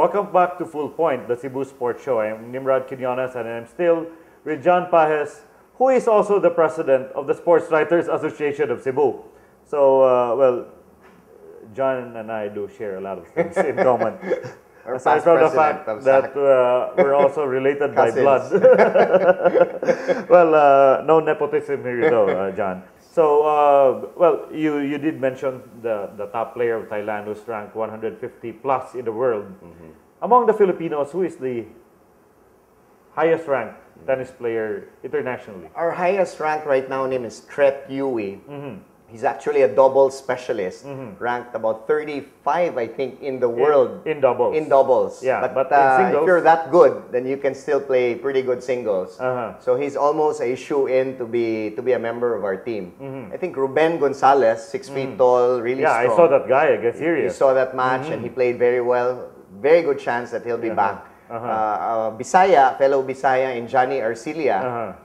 Welcome back to Full Point, the Cebu Sports Show. I'm Nimrod Quinones and I'm still with John Pajes, who is also the president of the Sports Writers Association of Cebu. So, well, John and I do share a lot of things in common. Aside from the fact that we're also related by blood. Well, no nepotism here though, John. So, well, you did mention the top player of Thailand who's ranked 150 plus in the world. Among the Filipinos, who is the highest ranked tennis player internationally? Our highest ranked right now name is Tret Yui. He's actually a doubles specialist, ranked about 35, I think, in the world. In doubles. In doubles. Yeah, but in singles, if you're that good, then you can still play pretty good singles. So he's almost a shoe-in to be a member of our team. I think Ruben Gonzalez, 6 feet tall, really strong. Yeah, I saw that guy. I guess serious. He saw that match and he played very well. Very good chance that he'll be back. Bisaya, fellow Bisaya in Johnny Arcilia.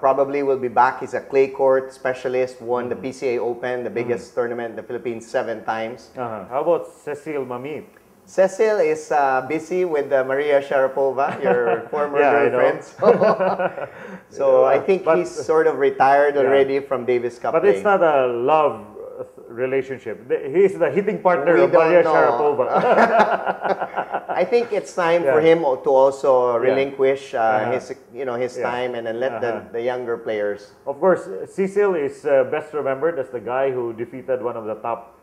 Probably will be back. He's a clay court specialist, won the PCA Open, the biggest tournament in the Philippines 7 times. How about Cecil Mamit? Cecil is busy with Maria Sharapova, your former girlfriend. So I think he's sort of retired already from Davis Cup. But it's not a love relationship. He's the hitting partner of Maria Sharapova. I think it's time for him to also relinquish his time and then let the younger players. Of course, Cecil is best remembered as the guy who defeated one of the top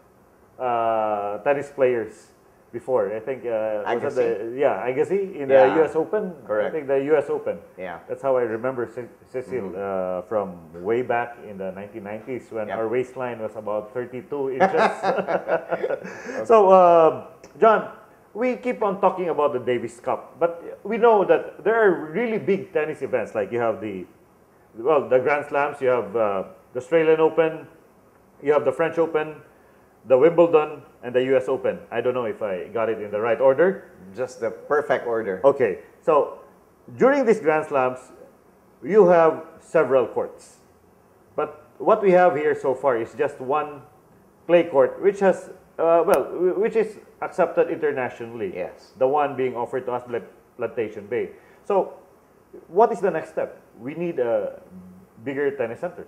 tennis players before. I think Agassi in the U.S. Open. Correct. I think the U.S. Open. Yeah, that's how I remember Cecil from way back in the 1990s when our waistline was about 32 inches. So, John, we keep on talking about the Davis Cup, but we know that there are really big tennis events. Like you have the Grand Slams, you have the Australian Open, you have the French Open, the Wimbledon, and the US Open. I don't know if I got it in the right order. Just the perfect order. Okay, so during these Grand Slams, you have several courts. But what we have here so far is just one clay court, which has, which is accepted internationally. Yes. The one being offered to us, Plantation Bay. So, what is the next step? We need a bigger tennis center.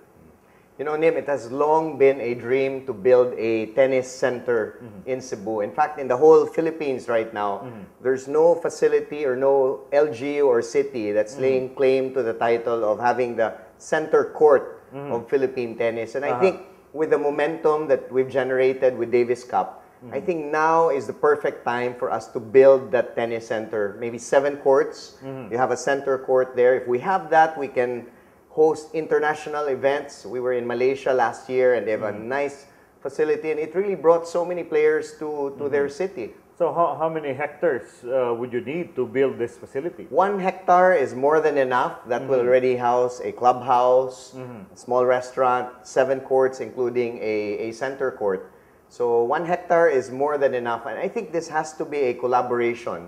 You know, Nim, it has long been a dream to build a tennis center in Cebu. In fact, in the whole Philippines right now, there's no facility or no LGU or city that's laying claim to the title of having the center court of Philippine tennis. And I think with the momentum that we've generated with Davis Cup, I think now is the perfect time for us to build that tennis center. Maybe 7 courts. You have a center court there. If we have that, we can host international events. We were in Malaysia last year and they have a nice facility and it really brought so many players to their city. So how many hectares would you need to build this facility? 1 hectare is more than enough. That will already house a clubhouse, a small restaurant, 7 courts including a center court. So 1 hectare is more than enough. And I think this has to be a collaboration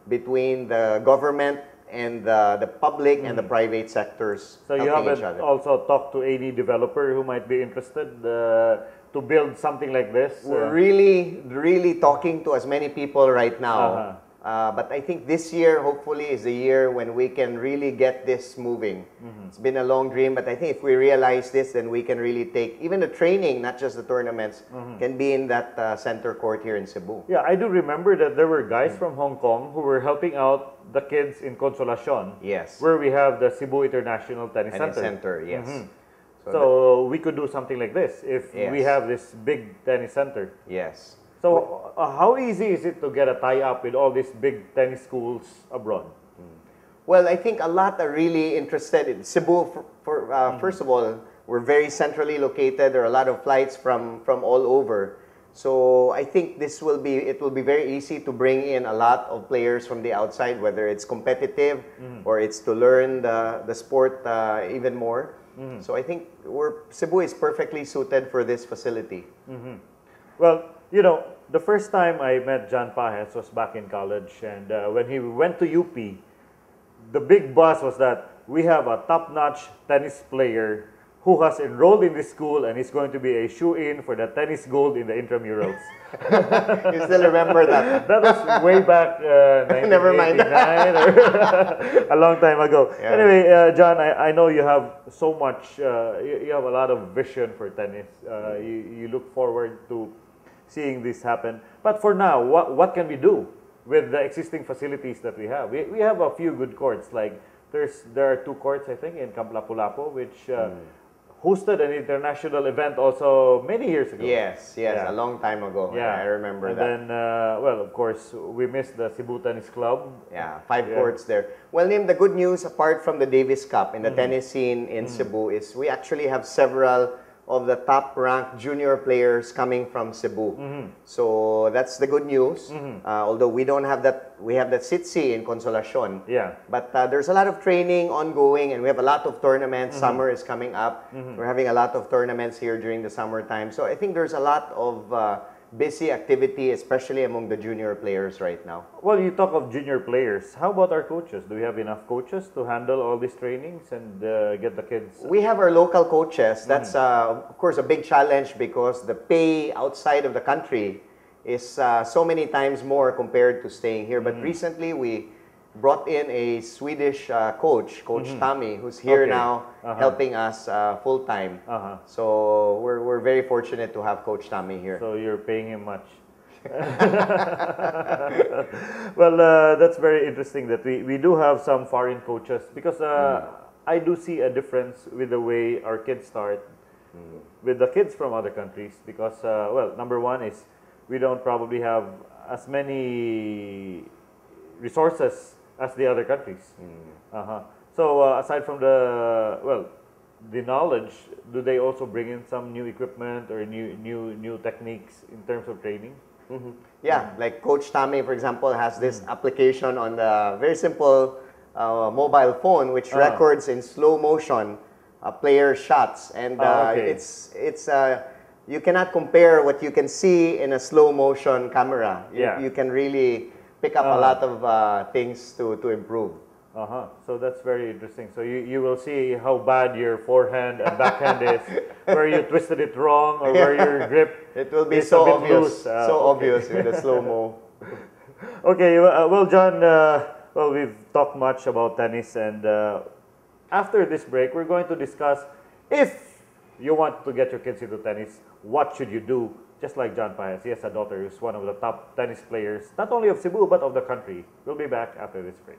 between the government and the public and the private sectors. So you haven't also talked to any developer who might be interested to build something like this? We're really talking to as many people right now. But I think this year, hopefully, is the year when we can really get this moving. It's been a long dream, but I think if we realize this, then we can really take, even the training, not just the tournaments, can be in that center court here in Cebu. Yeah, I do remember that there were guys from Hong Kong who were helping out the kids in Consolacion. Yes. Where we have the Cebu International Tennis Center. Yes. So we could do something like this if we have this big tennis center. Yes. So how easy is it to get a tie-up with all these big tennis schools abroad? Well, I think a lot are really interested in Cebu. First of all, we're very centrally located. There are a lot of flights from all over. So I think it will be very easy to bring in a lot of players from the outside, whether it's competitive or it's to learn the sport even more. So I think Cebu is perfectly suited for this facility. Well, you know, the first time I met John Pajes was back in college, and when he went to UP, the big buzz was that we have a top-notch tennis player who has enrolled in this school and is going to be a shoe-in for the tennis gold in the intramurals. You still remember that? That was way back Never mind. 1989 or a long time ago. Yeah. Anyway, John, I know you have so much, you have a lot of vision for tennis. You look forward to seeing this happen. But for now, what can we do with the existing facilities that we have? We have a few good courts. Like there are 2 courts, I think, in Camp Lapu-Lapu, which hosted an international event also many years ago. Yes, Yeah. a long time ago. Yeah, I remember and that. then, well, of course, we missed the Cebu Tennis Club. Yeah, 5 courts there. Well, Nim, the good news, apart from the Davis Cup in the tennis scene in Cebu, is we actually have several of the top-ranked junior players coming from Cebu. So that's the good news. Although we don't have that, we have that SITSI in Consolacion. Yeah. But there's a lot of training ongoing, and we have a lot of tournaments. Summer is coming up. We're having a lot of tournaments here during the summertime. So I think there's a lot of busy activity, especially among the junior players right now. Well, you talk of junior players. How about our coaches? Do we have enough coaches to handle all these trainings and get the kids? We have our local coaches. That's, of course, a big challenge because the pay outside of the country is so many times more compared to staying here. But recently, we brought in a Swedish coach, Coach Tommy, who's here now helping us full-time. So we're very fortunate to have Coach Tommy here. So you're paying him much. Well, that's very interesting that we do have some foreign coaches because I do see a difference with the way our kids start with the kids from other countries because, well, number one is we don't probably have as many resources as the other countries. So aside from the, well, the knowledge, do they also bring in some new equipment or new techniques in terms of training? Yeah, like Coach Tommy, for example, has this application on the very simple mobile phone which records in slow motion player shots, and it's you cannot compare what you can see in a slow motion camera. You can really pick up a lot of things to improve. So that's very interesting. So you will see how bad your forehand and backhand is, where you twisted it wrong or where your grip it will be is so a bit obvious, loose. so obvious with the slow-mo. Okay, well, John, well, we've talked much about tennis, and after this break, we're going to discuss if you want to get your kids into tennis, what should you do? Just like John Paez, he has a daughter who's one of the top tennis players, not only of Cebu, but of the country. We'll be back after this break.